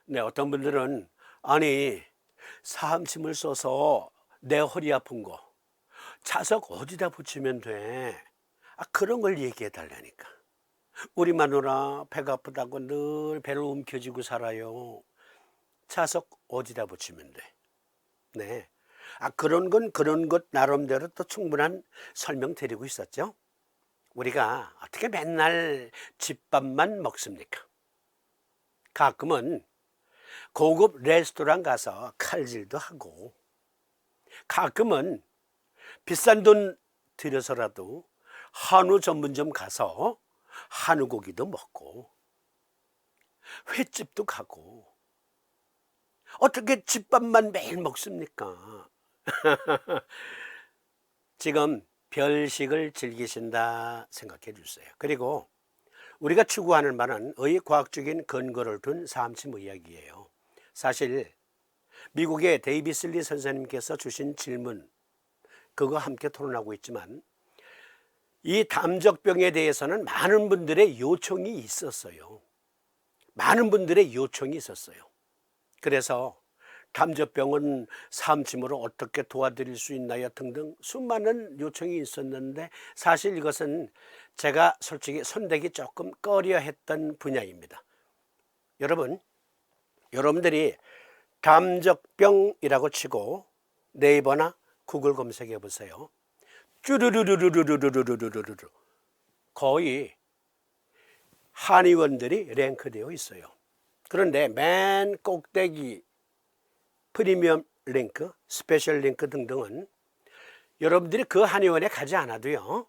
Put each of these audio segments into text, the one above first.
네, 어떤 분들은 아니 사암침을 써서 내 허리 아픈 거 자석 어디다 붙이면 돼? 그런 걸 얘기해 달라니까. 우리 마누라 배가 아프다고 늘 배를 움켜쥐고 살아요. 자석 어디다 붙이면 돼? 네. 그런 건 그런 것 나름대로 또 충분한 설명 드리고 있었죠. 우리가 어떻게 맨날 집밥만 먹습니까? 가끔은 고급 레스토랑 가서 칼질도 하고, 가끔은 비싼 돈 들여서라도 한우 전문점 가서 한우 고기도 먹고, 횟집도 가고, 어떻게 집밥만 매일 먹습니까? 지금 별식을 즐기신다 생각해 주세요. 그리고 우리가 추구하는 바는 의과학적인 근거를 둔 사암침 의학이에요. 사실 미국의 데이비스 리 선생님께서 주신 질문, 그거 함께 토론하고 있지만, 이 담적병에 대해서는 많은 분들의 요청이 있었어요. 많은 분들의 요청이 있었어요. 그래서 담적병은 사암침으로 어떻게 도와드릴 수 있나요? 등등 수많은 요청이 있었는데, 사실 이것은 제가 솔직히 손대기 조금 꺼려 했던 분야입니다. 여러분들이 담적병이라고 치고 네이버나 구글 검색해 보세요. 쭈르르르르르르르르르르 거의 한의원들이 랭크되어 있어요. 그런데 맨 꼭대기 프리미엄 링크, 스페셜 링크 등등은 여러분들이 그 한의원에 가지 않아도요,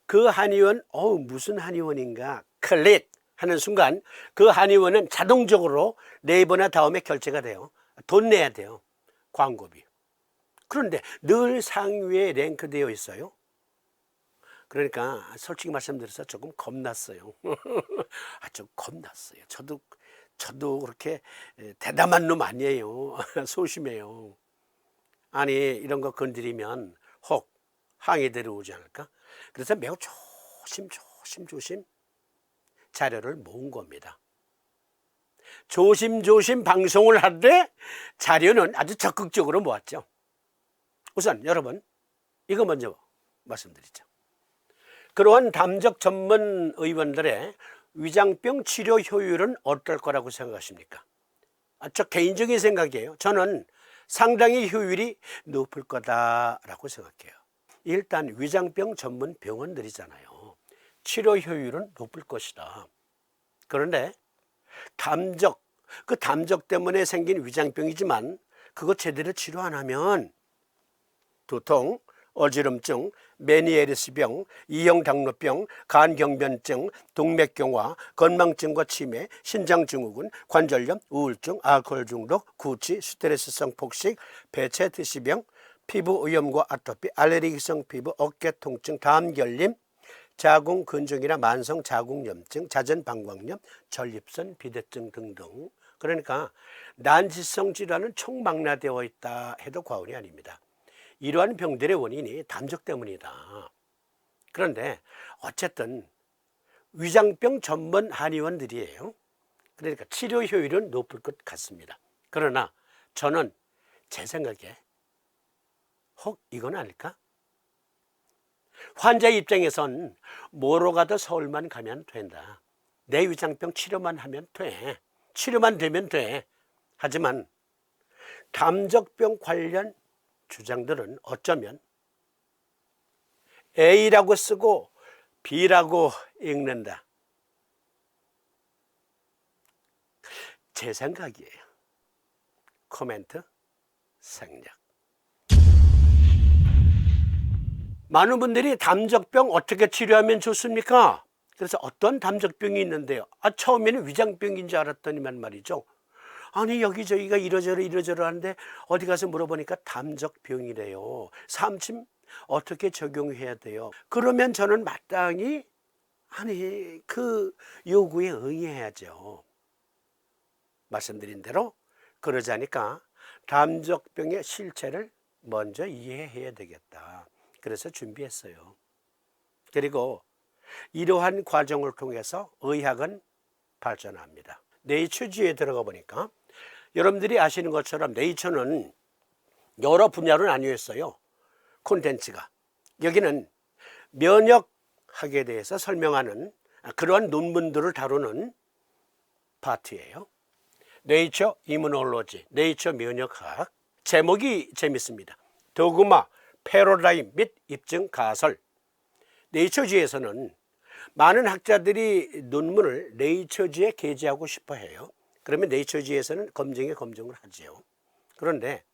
그 한의원 무슨 한의원인가 클릭 하는 순간 그 한의원은 자동적으로 네이버나 다음에 결제가 돼요. 돈 내야 돼요, 광고비. 그런데 늘 상위에 랭크되어 있어요. 그러니까 솔직히 말씀드려서 조금 겁났어요. 좀 겁났어요. 저도 그렇게 대담한 놈 아니에요. 소심해요. 아니 이런 거 건드리면 혹 항의 들어오지 않을까? 그래서 매우 조심 자료를 모은 겁니다. 조심조심 방송을 하되 자료는 아주 적극적으로 모았죠. 우선 여러분, 이거 먼저 말씀드리죠. 그러한 담적 전문 의원들의 위장병 치료 효율은 어떨 거라고 생각하십니까? 저 개인적인 생각이에요. 저는 상당히 효율이 높을 거다라고 생각해요. 일단 위장병 전문 병원들이잖아요. 치료 효율은 높을 것이다. 그런데 그 담적 때문에 생긴 위장병이지만 그거 제대로 치료 안 하면 두통, 어지럼증, 메니에르스병, 이형당뇨병, 간경변증, 동맥경화, 건망증과 치매, 신장증후군, 관절염, 우울증, 알코올 중독, 구취, 스트레스성 폭식, 배체드시병, 피부오염과 아토피, 알레르기성 피부, 어깨 통증, 담결림, 자궁근종이나 만성 자궁염증, 자전방광염, 전립선 비대증 등등. 그러니까 난치성 질환은 총망라되어 있다 해도 과언이 아닙니다. 이러한 병들의 원인이 담적 때문이다. 그런데 어쨌든 위장병 전문 한의원들이에요. 그러니까 치료 효율은 높을 것 같습니다. 그러나 저는 제 생각에 혹 이건 아닐까? 환자 입장에선 뭐로 가도 서울만 가면 된다. 내 위장병 치료만 하면 돼. 치료만 되면 돼. 하지만 담적병 관련 주장들은 어쩌면 A라고 쓰고 B라고 읽는다. 제 생각이에요. 코멘트 생략. 많은 분들이 담적병 어떻게 치료하면 좋습니까? 그래서 어떤 담적병이 있는데요. 처음에는 위장병인 줄 알았더니만 말이죠. 아니 여기저기가 이러저러 하는데 어디 가서 물어보니까 담적병이래요. 사암침 어떻게 적용해야 돼요? 그러면 저는 마땅히 그 요구에 응해야죠. 말씀드린 대로 그러자니까 담적병의 실체를 먼저 이해해야 되겠다. 그래서 준비했어요. 그리고 이러한 과정을 통해서 의학은 발전합니다. 네이처지에 들어가 보니까 여러분들이 아시는 것처럼 네이처는 여러 분야로 나뉘어 있어요. 콘텐츠가. 여기는 면역학에 대해서 설명하는 그러한 논문들을 다루는 파트예요. 네이처 이뮤놀로지, 네이처 면역학. 제목이 재밌습니다. 도그마, 패러다임 및 입증 가설. 네이처지에서는 많은 학자들이 논문을 네이처지에 게재하고 싶어 해요. 그러면 네이처지에서는 검증에 검증을 하죠. 그런데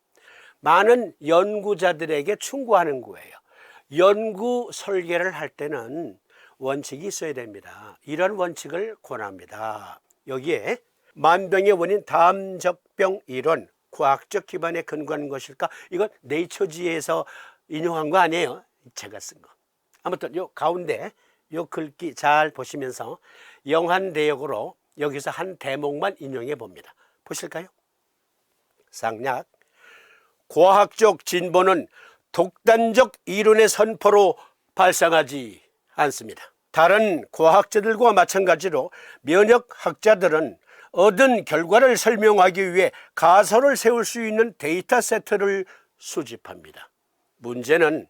많은 연구자들에게 충고하는 거예요. 연구 설계를 할 때는 원칙이 있어야 됩니다. 이런 원칙을 권합니다. 여기에 만병의 원인 담적병 이론, 과학적 기반에 근거한 것일까? 이건 네이처지에서 인용한 거 아니에요. 제가 쓴 거. 아무튼 요 가운데 요 글귀 잘 보시면서 영한대역으로 여기서 한 대목만 인용해 봅니다. 보실까요? 상략. 과학적 진보는 독단적 이론의 선포로 발생하지 않습니다. 다른 과학자들과 마찬가지로 면역학자들은 얻은 결과를 설명하기 위해 가설을 세울 수 있는 데이터 세트를 수집합니다. 문제는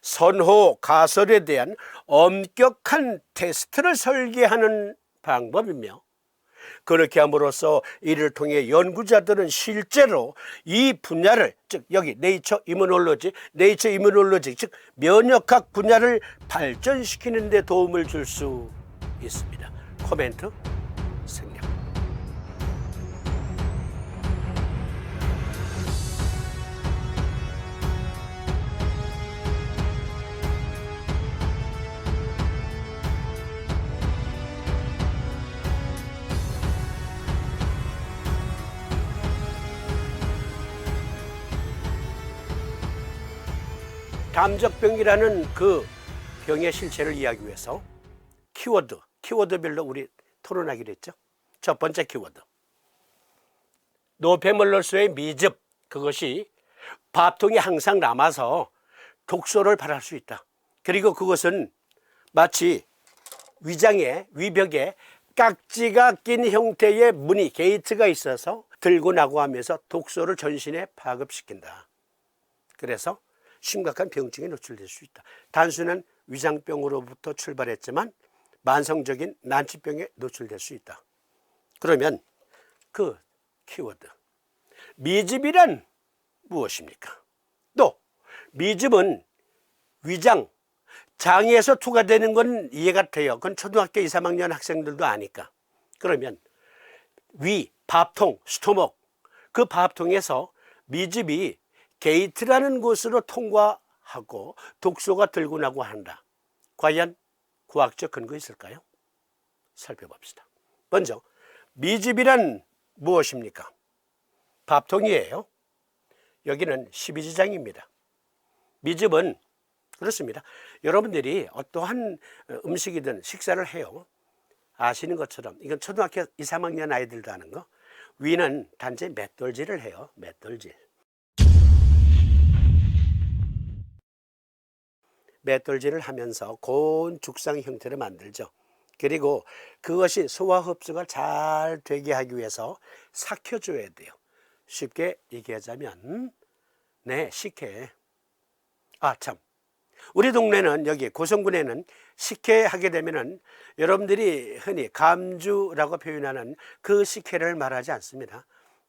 선호 가설에 대한 엄격한 테스트를 설계하는 방법이며, 그렇게 함으로써 이를 통해 연구자들은 실제로 이 분야를, 즉 여기 네이처 이뮤놀로지, 즉 면역학 분야를 발전시키는 데 도움을 줄 수 있습니다. 코멘트 생략. 담적병이라는 그 병의 실체를 이해하기 위해서 키워드별로 우리 토론하기로 했죠. 첫 번째 키워드, 노폐물로서의 미즙, 그것이 밥통에 항상 남아서 독소를 발할 수 있다. 그리고 그것은 마치 위벽에 깍지가 낀 형태의 무늬, 게이트가 있어서 들고 나고 하면서 독소를 전신에 파급시킨다. 그래서 심각한 병증에 노출될 수 있다. 단순한 위장병으로부터 출발했지만 만성적인 난치병에 노출될 수 있다. 그러면 그 키워드, 미즙이란 무엇입니까? 또 미즙은 장에서 투과되는 건 이해가 돼요. 그건 초등학교 2, 3학년 학생들도 아니까. 그러면 밥통, 스토먹, 그 밥통에서 미즙이 게이트라는 곳으로 통과하고 독소가 들고 나고 한다. 과연 과학적 근거 있을까요? 살펴봅시다. 먼저 미즙이란 무엇입니까? 밥통이에요. 여기는 12지장입니다. 미즙은 그렇습니다. 여러분들이 어떠한 음식이든 식사를 해요. 아시는 것처럼 이건 초등학교 2, 3학년 아이들도 하는 거. 위는 단지 맷돌질을 해요. 맷돌질을 하면서 고운 죽상 형태를 만들죠. 그리고 그것이 소화 흡수가 잘 되게 하기 위해서 삭혀줘야 돼요. 쉽게 얘기하자면 식혜. 우리 동네는, 여기 고성군에는 식혜하게 되면은 여러분들이 흔히 감주라고 표현하는 그 식혜를 말하지 않습니다.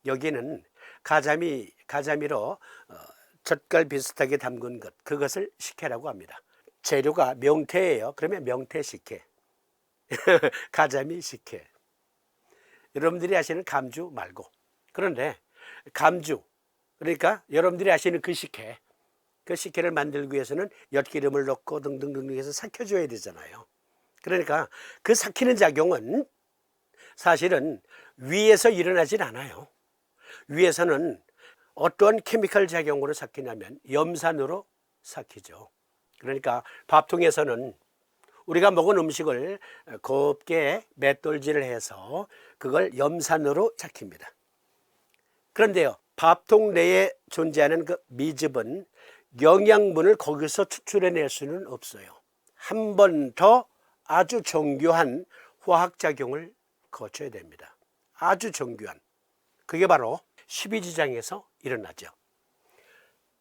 여기는 가자미로 젓갈 비슷하게 담근 것, 그것을 식혜라고 합니다. 재료가 명태예요. 그러면 명태 식혜. 가자미 식혜. 여러분들이 아시는 감주 말고. 그런데 감주, 그러니까 여러분들이 아시는 그 식혜, 그 식혜를 만들기 위해서는 엿기름을 넣고 등등등 해서 삭혀줘야 되잖아요. 그러니까 그 삭히는 작용은 사실은 위에서 일어나질 않아요. 위에서는 어떠한 케미컬 작용으로 삭히냐면 염산으로 삭히죠. 그러니까 밥통에서는 우리가 먹은 음식을 곱게 맷돌질을 해서 그걸 염산으로 삭힙니다. 그런데요, 밥통 내에 존재하는 그 미즙은 영양분을 거기서 추출해낼 수는 없어요. 한 번 더 아주 정교한 화학작용을 거쳐야 됩니다. 아주 정교한, 그게 바로 12지장에서 일어나죠.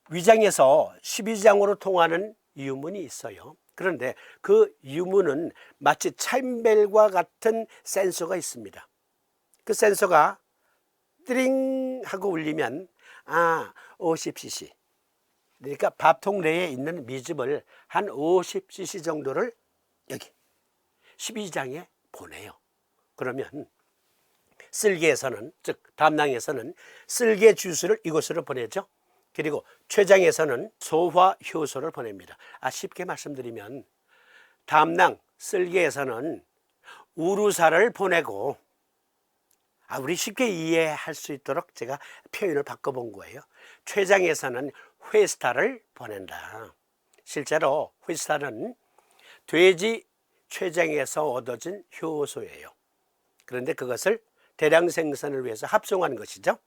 위장에서 12지장으로 통하는 유문이 있어요. 그런데 그 유문은 마치 차임벨과 같은 센서가 있습니다. 그 센서가 띠링 하고 울리면 50cc, 그러니까 밥통 내에 있는 미즙을 한 50cc 정도를 여기 12지장에 보내요. 그러면 쓸개에서는, 즉 담낭에서는 쓸개 주스를 이곳으로 보내죠. 그리고 췌장에서는 소화 효소를 보냅니다. 쉽게 말씀드리면 담낭, 쓸개에서는 우루사를 보내고, 우리 쉽게 이해할 수 있도록 제가 표현을 바꿔본 거예요. 췌장에서는 회스타를 보낸다. 실제로 회스타는 돼지 췌장에서 얻어진 효소예요. 그런데 그것을 대량 생산을 위해서 합성한 것이죠.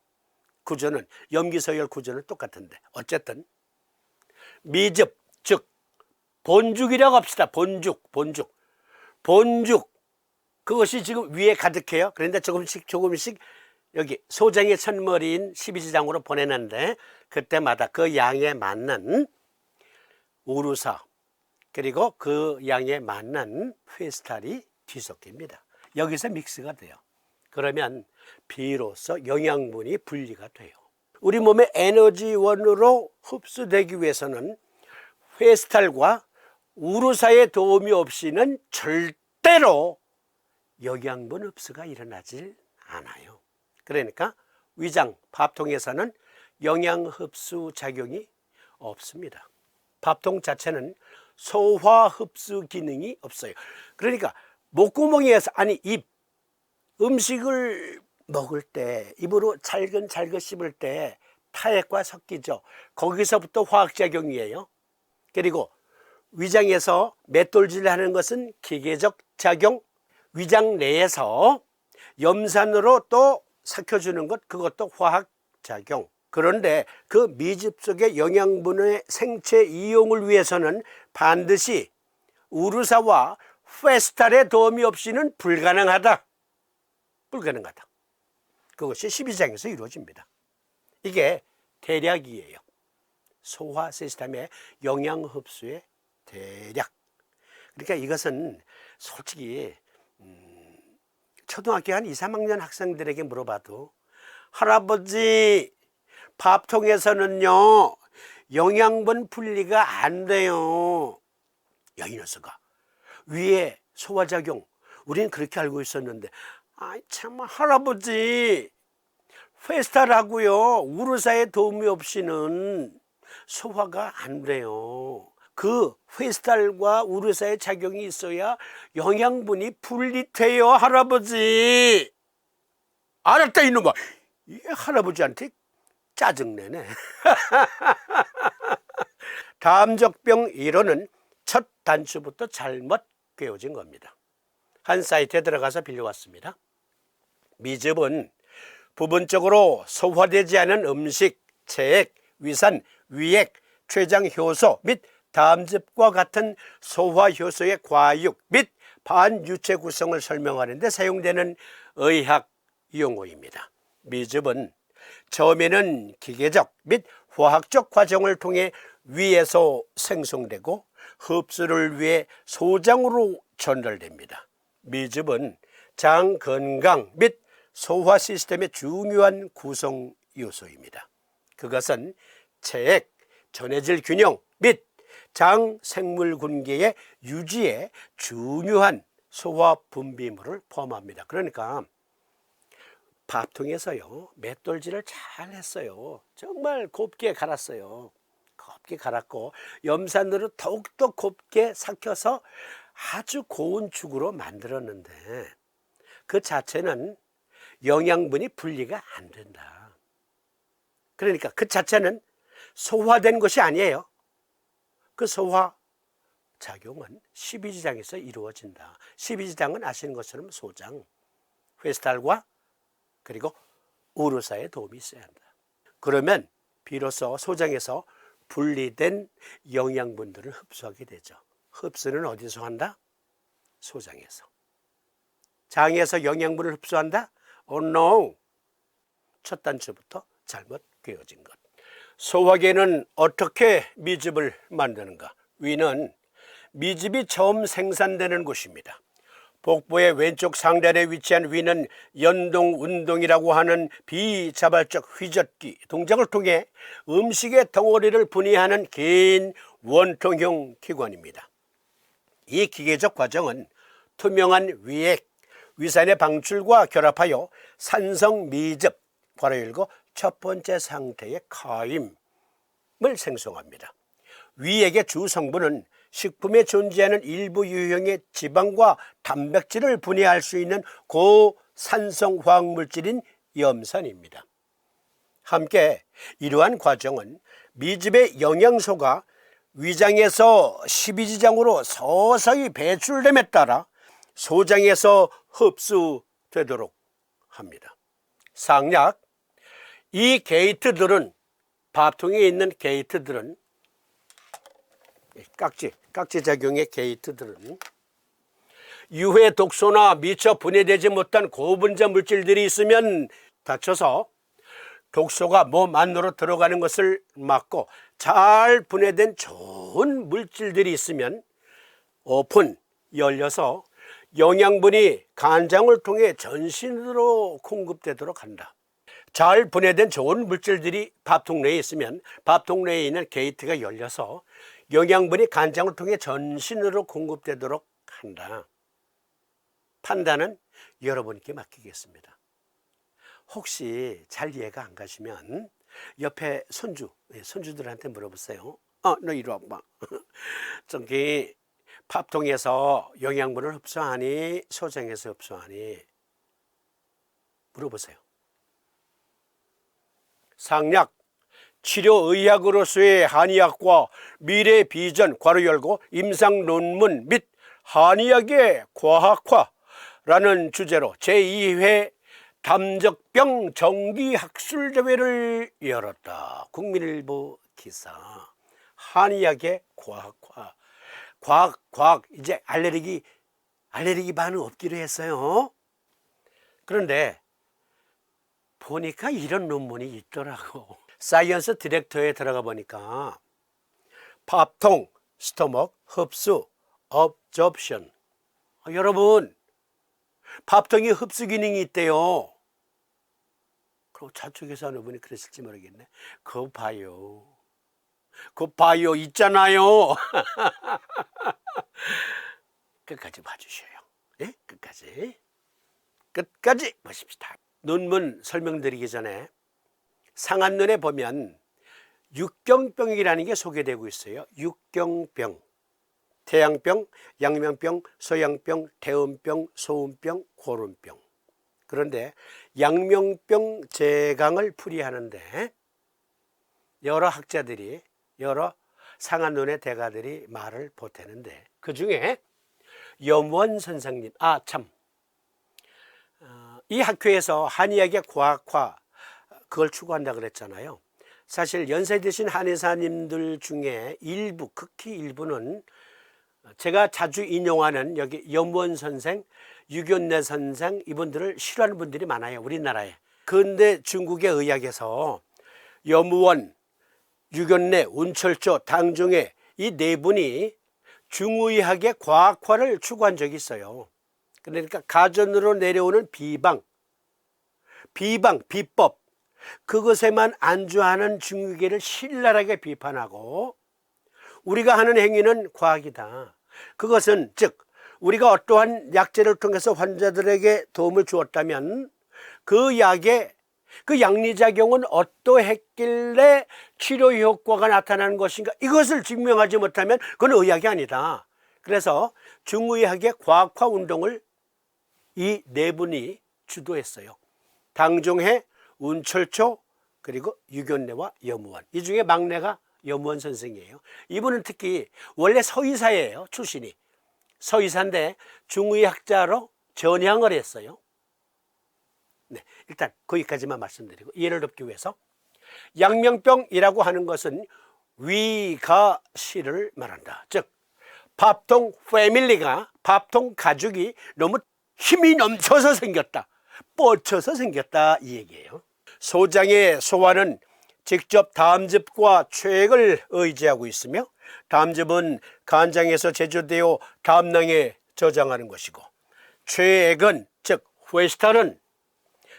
구조는 염기서열 구조는 똑같은데 어쨌든 미즙, 즉 본죽이라고 합시다. 본죽 그것이 지금 위에 가득해요. 그런데 조금씩 여기 소장의 첫머리인 12지장으로 보내는데, 그때마다 그 양에 맞는 우루사, 그리고 그 양에 맞는 회스탈이 뒤섞입니다. 여기서 믹스가 돼요. 그러면 비로소 영양분이 분리가 돼요. 우리 몸의 에너지원으로 흡수되기 위해서는 회스탈과 우루사의 도움이 없이는 절대로 영양분 흡수가 일어나질 않아요. 그러니까 위장, 밥통에서는 영양 흡수 작용이 없습니다. 밥통 자체는 소화 흡수 기능이 없어요. 그러니까 목구멍에서, 입, 음식을 먹을 때, 입으로 잘근 씹을 때 타액과 섞이죠. 거기서부터 화학작용이에요. 그리고 위장에서 맷돌질을 하는 것은 기계적 작용, 위장 내에서 염산으로 또 삭혀주는 것, 그것도 화학작용. 그런데 그 미즙 속의 영양분의 생체 이용을 위해서는 반드시 우루사와 회스탈의 도움이 없이는 불가능하다. 그것이 12지장에서 이루어집니다. 이게 대략이에요. 소화 시스템의 영양 흡수의 대략. 그러니까 이것은 솔직히 초등학교 한 2, 3학년 학생들에게 물어봐도 할아버지, 밥통에서는요 영양분 분리가 안 돼요. 야, 이 녀석아, 위에 소화작용 우리는 그렇게 알고 있었는데, 참 할아버지, 회스탈하고요 우루사의 도움이 없이는 소화가 안 돼요. 그 회스탈과 우루사의 작용이 있어야 영양분이 분리돼요, 할아버지. 알았다 이놈아. 이게 할아버지한테 짜증내네. 담적병 이론은 첫 단추부터 잘못 꿰어진 겁니다. 한 사이트에 들어가서 빌려왔습니다. 미즙은 부분적으로 소화되지 않은 음식, 체액, 위산, 위액, 췌장 효소 및 담즙과 같은 소화 효소의 과육 및 반유체 구성을 설명하는 데 사용되는 의학 용어입니다. 미즙은 처음에는 기계적 및 화학적 과정을 통해 위에서 생성되고 흡수를 위해 소장으로 전달됩니다. 미즙은 장 건강 및 소화 시스템의 중요한 구성 요소입니다. 그것은 체액, 전해질 균형 및 장 생물군계의 유지에 중요한 소화 분비물을 포함합니다. 그러니까 밥통에서요 맷돌질을 잘 했어요. 정말 곱게 갈았어요. 곱게 갈았고 염산으로 더욱더 곱게 삭혀서 아주 고운 죽으로 만들었는데, 그 자체는 영양분이 분리가 안 된다. 그러니까 그 자체는 소화된 것이 아니에요. 그 소화 작용은 12지장에서 이루어진다. 12지장은 아시는 것처럼 소장, 회스탈과 그리고 우루사의 도움이 있어야 한다. 그러면 비로소 소장에서 분리된 영양분들을 흡수하게 되죠. 흡수는 어디서 한다? 소장에서. 장에서 영양분을 흡수한다? Oh no. 첫 단추부터 잘못 그어진 것. 소화계는 어떻게 미즙을 만드는가? 위는 미즙이 처음 생산되는 곳입니다. 복부의 왼쪽 상단에 위치한 위는 연동운동이라고 하는 비자발적 휘젓기 동작을 통해 음식의 덩어리를 분해하는 긴 원통형 기관입니다. 이 기계적 과정은 투명한 위액, 위산의 방출과 결합하여 산성 미즙, 괄호 열고 첫 번째 상태의 카임을 생성합니다. 위액의 주 성분은 식품에 존재하는 일부 유형의 지방과 단백질을 분해할 수 있는 고산성 화학물질인 염산입니다. 함께 이러한 과정은 미즙의 영양소가 위장에서 십이지장으로 서서히 배출됨에 따라 소장에서 흡수되도록 합니다. 상약, 이 게이트들은, 밥통에 있는 게이트들은, 깍지 작용의 게이트들은 유해 독소나 미처 분해되지 못한 고분자 물질들이 있으면 닫혀서 독소가 몸 안으로 들어가는 것을 막고 잘 분해된 좋은 물질들이 있으면 오픈, 열려서 영양분이 간장을 통해 전신으로 공급되도록 한다. 잘 분해된 좋은 물질들이 밥통 내에 있으면 밥통 내에 있는 게이트가 열려서 영양분이 간장을 통해 전신으로 공급되도록 한다. 판단은 여러분께 맡기겠습니다. 혹시 잘 이해가 안 가시면 옆에 손주들한테 물어보세요. 너 이리 와봐. 저기 밥통에서 영양분을 흡수하니 소장에서 흡수하니 물어보세요. 상약, 치료의학으로서의 한의학과 미래 비전 괄호 열고 임상 논문 및 한의학의 과학화라는 주제로 제2회 담적병 정기학술대회를 열었다. 국민일보 기사. 한의학의 과학화. 과학 이제 알레르기 반응 없기로 했어요. 그런데 보니까 이런 논문이 있더라고. 사이언스 디렉터에 들어가 보니까 밥통, 스토먹, 흡수, 업접션. 여러분, 밥통이 흡수 기능이 있대요. 그럼 저쪽에서 어느 분이 그랬을지 모르겠네. 그거 봐요. 있잖아요. 끝까지 봐주셔요. 네? 끝까지 보십시다. 논문 설명드리기 전에 상한론에 보면 육경병이라는 게 소개되고 있어요. 육경병. 태양병, 양명병, 소양병, 대음병, 소음병, 고름병. 그런데 양명병 제강을 풀이하는데 여러 학자들이, 여러 상한론의 대가들이 말을 보태는데 그 중에 염원 선생님, 이 학회에서 한의학의 과학화 그걸 추구한다 그랬잖아요. 사실 연세 드신 한의사님들 중에 일부, 극히 일부는 제가 자주 인용하는 여기 염원 선생, 유견래 선생 이분들을 싫어하는 분들이 많아요. 우리나라에. 그런데 중국의 의학에서 염원, 유견래, 운철조, 당종회 이 네 분이 중의학의 과학화를 추구한 적이 있어요. 그러니까 가전으로 내려오는 비법 그것에만 안주하는 중의계를 신랄하게 비판하고 우리가 하는 행위는 과학이다. 그것은 즉 우리가 어떠한 약재를 통해서 환자들에게 도움을 주었다면 그 약의 그 양리작용은 어떠했길래 치료 효과가 나타나는 것인가 이것을 증명하지 못하면 그건 의학이 아니다. 그래서 중의학의 과학화 운동을 이 네 분이 주도했어요. 당종회, 운철초, 그리고 유견래와 염우원. 이 중에 막내가 염우원 선생이에요. 이분은 특히 원래 서의사예요. 출신이. 서의사인데 중의학자로 전향을 했어요. 네, 일단 거기까지만 말씀드리고 이해를 돕기 위해서 양명병이라고 하는 것은 위가시를 말한다. 즉 밥통 패밀리가, 밥통 가족이 너무 힘이 넘쳐서 생겼다. 뻗쳐서 생겼다 이 얘기예요. 소장의 소화는 직접 담즙과 최액을 의지하고 있으며 담즙은 간장에서 제조되어 담낭에 저장하는 것이고 최액은 즉 회스탈은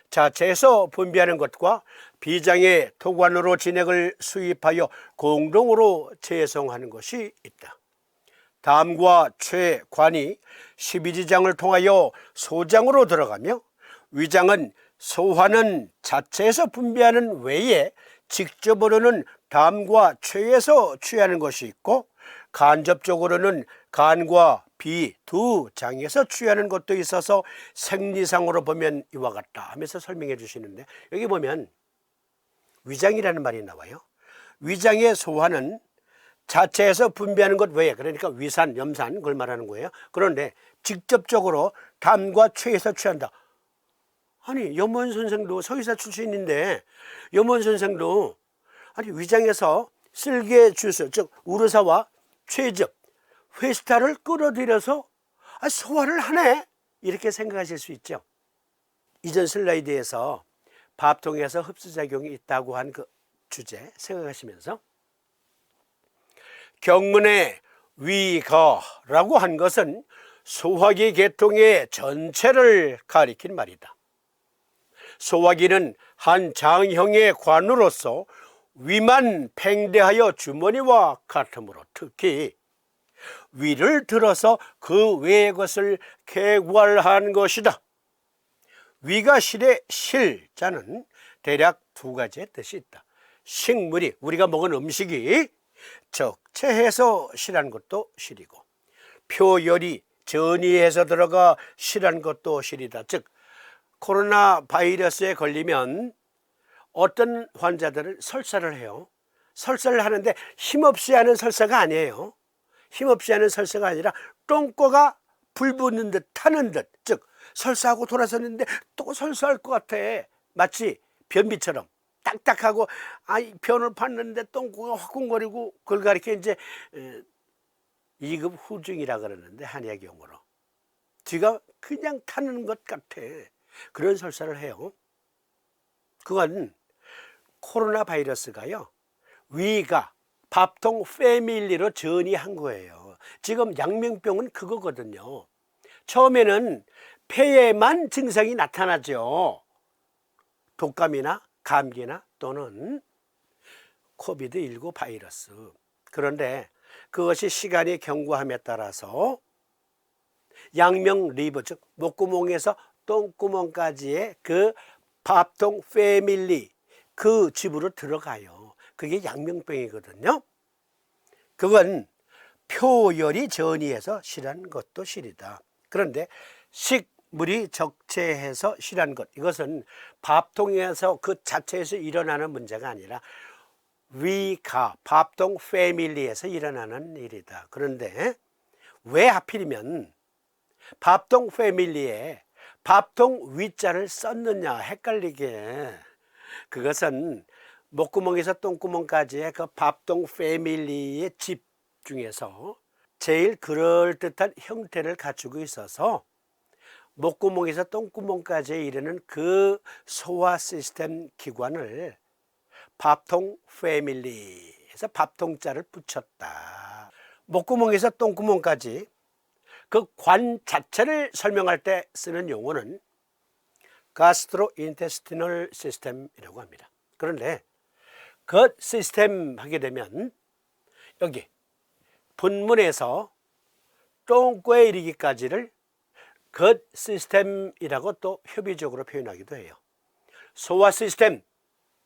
자체에서 분비하는 것과 비장의 토관으로 진액을 수입하여 공동으로 재성하는 것이 있다. 담과 최관이 십이지장을 통하여 소장으로 들어가며 위장은 소화는 자체에서 분비하는 외에 직접으로는 담과 최에서 취하는 것이 있고 간접적으로는 간과 비 두 장에서 취하는 것도 있어서 생리상으로 보면 이와 같다 하면서 설명해 주시는데, 여기 보면 위장이라는 말이 나와요. 위장의 소화는 자체에서 분비하는 것 외에, 그러니까 위산, 염산 그걸 말하는 거예요. 그런데 직접적으로 담과 최에서 취한다. 아니, 염원 선생도 서의사 출신인데 염원 선생도 아니 위장에서 쓸개 주스, 즉 우르사와 최즙, 회스탈을 끌어들여서 소화를 하네 이렇게 생각하실 수 있죠. 이전 슬라이드에서 밥통에서 흡수작용이 있다고 한 그 주제 생각하시면서 경문의 위가라고 한 것은 소화기 계통의 전체를 가리킨 말이다. 소화기는 한 장형의 관으로서 위만 팽대하여 주머니와 같으므로 특히 위를 들어서 그 외의 것을 개괄한 것이다. 위가 실의 실자는 대략 두 가지의 뜻이 있다. 식물이, 우리가 먹은 음식이 적체해서 실한 것도 실이고 표열이 전이해서 들어가 실한 것도 실이다. 즉 코로나 바이러스에 걸리면 어떤 환자들은 설사를 해요. 설사를 하는데 힘없이 하는 설사가 아니에요. 힘없이 하는 설사가 아니라 똥꼬가 불붙는 듯 타는 듯, 즉 설사하고 돌아섰는데 또 설사할 것 같아. 마치 변비처럼 딱딱하고 변을 팠는데 똥꼬가 화끈거리고, 그걸 가리켜 이제 2급 후증이라 그러는데 한의학 용어로 뒤가 그냥 타는 것 같아. 그런 설사를 해요. 그건 코로나 바이러스가요, 위가 밥통 패밀리로 전이한 거예요. 지금 양명병은 그거거든요. 처음에는 폐에만 증상이 나타나죠. 독감이나 감기나 또는 코비드19 바이러스. 그런데 그것이 시간이 경과함에 따라서 양명 리버, 즉 목구멍에서 똥구멍까지의 그 밥통 패밀리, 그 집으로 들어가요. 그게 양명병이거든요. 그건 표열이 전이해서 실한 것도 실이다. 그런데 식물이 적체해서 실한 것, 이것은 밥통에서 그 자체에서 일어나는 문제가 아니라 위가 밥통 패밀리에서 일어나는 일이다. 그런데 왜 하필이면 밥통 패밀리에 밥통 위자를 썼느냐 헷갈리게. 그것은 목구멍에서 똥구멍까지의 그 밥통 패밀리의 집 중에서 제일 그럴듯한 형태를 갖추고 있어서 목구멍에서 똥구멍까지 이르는 그 소화 시스템 기관을 밥통 패밀리에서 밥통자를 붙였다. 목구멍에서 똥구멍까지 그 관 자체를 설명할 때 쓰는 용어는 가스트로인테스티널 시스템이라고 합니다. 그런데 그 시스템 하게 되면 여기 본문에서 똥꼬에 이르기까지를 그 시스템이라고 또 협의적으로 표현하기도 해요. 소화 시스템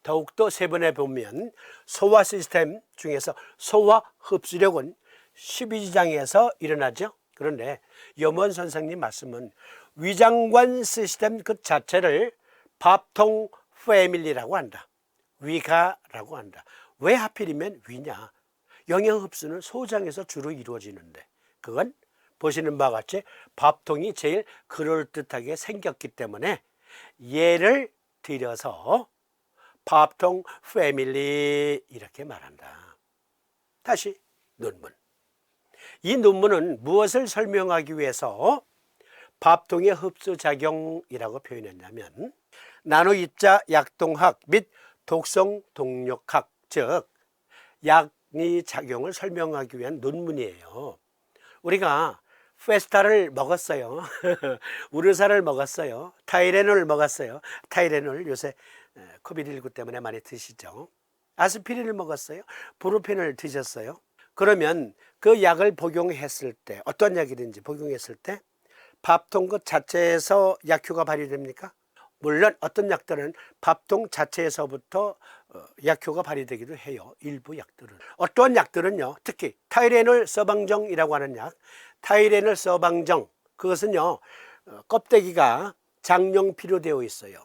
더욱더 세분해 보면 소화 시스템 중에서 소화 흡수력은 12지장에서 일어나죠. 그런데 염원 선생님 말씀은 위장관 시스템 그 자체를 밥통 패밀리라고 한다. 위가라고 한다. 왜 하필이면 위냐? 영양 흡수는 소장에서 주로 이루어지는데 그건 보시는 바와 같이 밥통이 제일 그럴듯하게 생겼기 때문에 얘를 들여서 밥통 패밀리 이렇게 말한다. 다시 논문. 이 논문은 무엇을 설명하기 위해서 밥통의 흡수작용이라고 표현했냐면 나노입자 약동학 및 독성 동력학, 즉 약의 작용을 설명하기 위한 논문이에요. 우리가 페스타를 먹었어요. 우르사를 먹었어요. 타이레놀을 먹었어요. 타이레놀 요새 코비드19 때문에 많이 드시죠. 아스피린을 먹었어요. 브루펜을 드셨어요. 그러면 그 약을 복용했을 때, 어떤 약이든지 복용했을 때 밥통 그 자체에서 약효가 발휘됩니까? 물론 어떤 약들은 밥통 자체에서부터 약효가 발휘되기도 해요. 일부 약들은. 어떠한 약들은요, 특히 타이레놀 서방정이라고 하는 약, 타이레놀 서방정, 그것은요 껍데기가 장용피로 되어 있어요.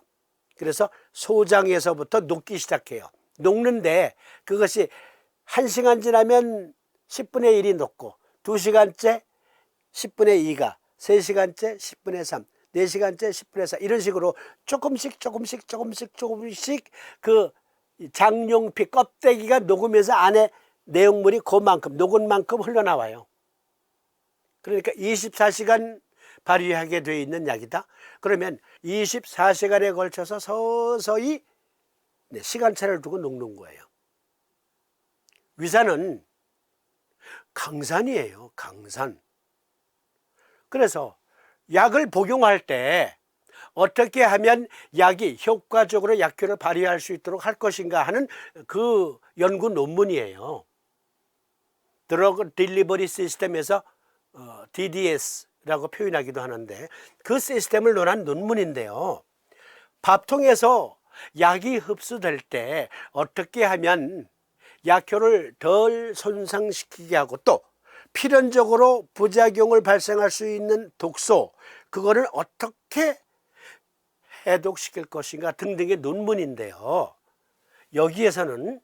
그래서 소장에서부터 녹기 시작해요. 녹는데 그것이 1시간 지나면 10분의 1이 녹고, 2시간째 10분의 2가, 3시간째 10분의 3, 4시간째 10분의 4, 이런 식으로 조금씩 그 장용피 껍데기가 녹으면서 안에 내용물이 그만큼 녹은 만큼 흘러나와요. 그러니까 24시간 발휘하게 되어 있는 약이다. 그러면 24시간에 걸쳐서 서서히 시간차를 두고 녹는 거예요. 위산은 강산이에요. 강산. 그래서 약을 복용할 때 어떻게 하면 약이 효과적으로 약효를 발휘할 수 있도록 할 것인가 하는 그 연구 논문이에요. 드러그 딜리버리 시스템에서 DDS라고 표현하기도 하는데, 그 시스템을 논한 논문인데요. 밥통에서 약이 흡수될 때 어떻게 하면 약효를 덜 손상시키게 하고, 또 필연적으로 부작용을 발생할 수 있는 독소, 그거를 어떻게 해독시킬 것인가 등등의 논문인데요. 여기에서는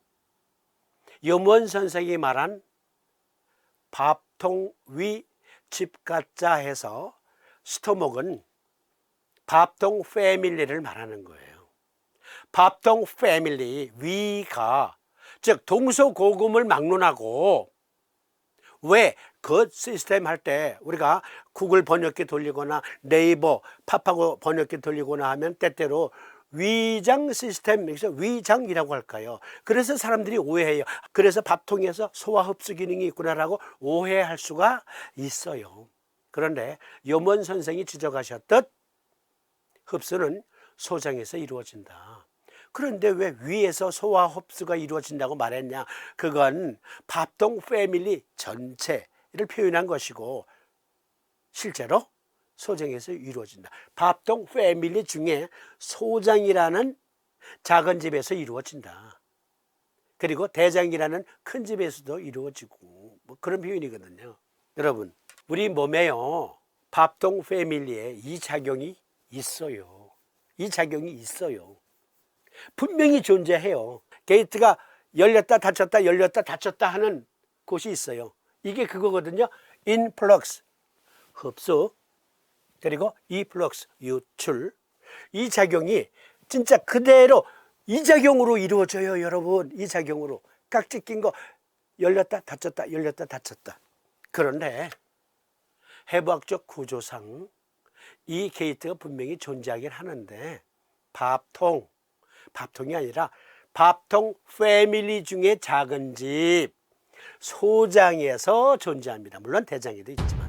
염원 선생이 말한 밥통 위 집가자 해서 스토목은 밥통 패밀리를 말하는 거예요. 밥통 패밀리, 위가 즉 동서고금을 막론하고, 왜 그 시스템 할 때 우리가 구글 번역기 돌리거나 네이버 팝하고 번역기 돌리거나 하면 때때로 위장 시스템, 위장이라고 할까요? 그래서 사람들이 오해해요. 그래서 밥통에서 소화 흡수 기능이 있구나라고 오해할 수가 있어요. 그런데 염원 선생이 지적하셨듯 흡수는 소장에서 이루어진다. 그런데 왜 위에서 소화 흡수가 이루어진다고 말했냐? 그건 밥통 패밀리 전체를 표현한 것이고, 실제로 소장에서 이루어진다. 밥통 패밀리 중에 소장이라는 작은 집에서 이루어진다. 그리고 대장이라는 큰 집에서도 이루어지고, 뭐 그런 표현이거든요. 여러분, 우리 몸에요, 밥통 패밀리에 이 작용이 있어요. 이 작용이 있어요. 분명히 존재해요. 게이트가 열렸다 닫혔다 열렸다 닫혔다 하는 곳이 있어요. 이게 그거거든요. 인플럭스, 흡수, 그리고 이플럭스, 유출. 이 작용이 진짜 그대로 이 작용으로 이루어져요. 여러분, 이 작용으로. 깍지 낀 거 열렸다 닫혔다 열렸다 닫혔다. 그런데 해부학적 구조상 이 게이트가 분명히 존재하긴 하는데, 밥통이 아니라 밥통 패밀리 중에 작은 집, 소장에서 존재합니다. 물론 대장에도 있지만.